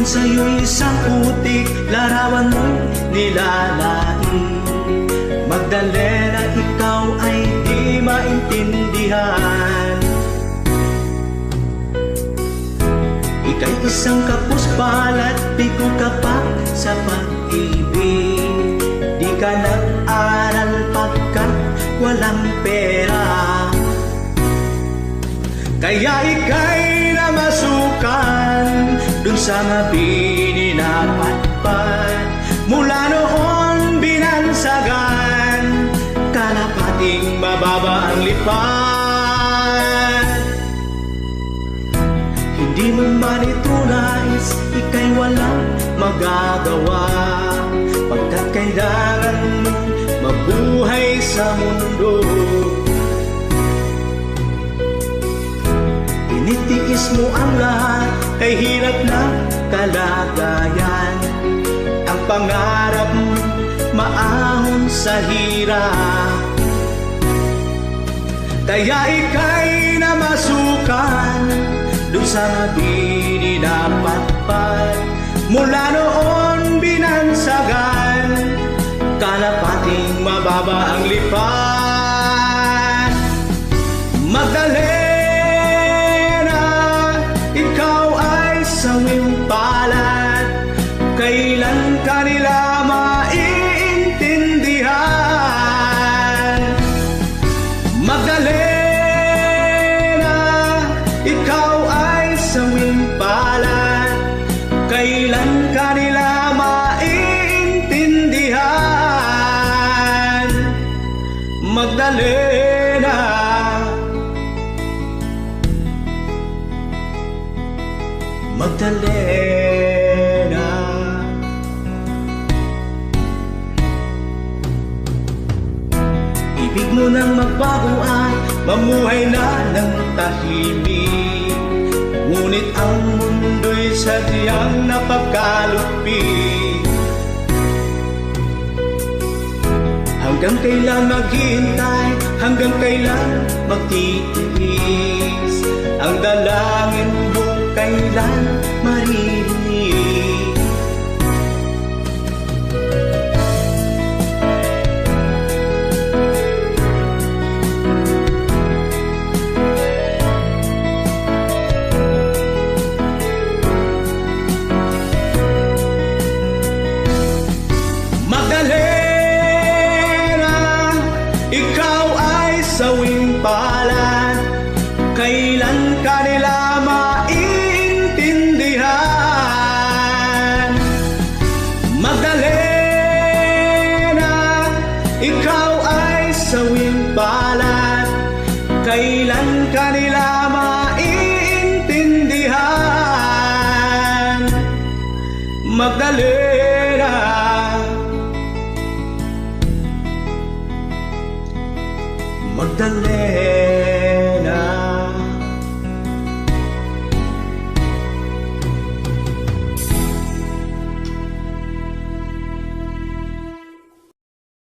Kung sa'yo'y isang putik, larawan mo'y nilalain. Magdalena, ikaw ay di maintindihan. Ika'y isang kapos balat, bigo ka pa sa pag-ibig. Di ka nag-aral pagkat walang pera, kaya ika'y namasukan dun sa mabini na patpat. Mula noon binansagan, kalapating mababa ang lipad. Hindi mo man ito nais, ika'y walang magagawa, pagkat kailangan mo mabuhay sa mundo. Tinitiis mo ang lahat, kay hirap na kalagayan. Ang pangarap mo maahon sa hirap, kaya ika'y namasukan dun sa mabini na patpat. Mula noon binansagan, kalapating mababa ang lipad. Magdalena, ikaw ay sawing palad, kailan ka nila maiintindihan? Magdalena, ikaw ay sawing palad, kailan ka nila maiintindihan? Magdalena, Magdalena. Ibig mo nang magbago ay mamuhay na ng tahimik, ngunit ang mundo'y sadyang napagkalupit. Hanggang kailan maghihintay, hanggang kailan magtitiis, ang dalangin mo kailan maririnig? Magdalena, ikaw ay sawing palad, kailan ka nila maiintindihan? Magdalena, ikaw ay sawing palad, kailan ka nila maiintindihan? Magdalena, Magdalena.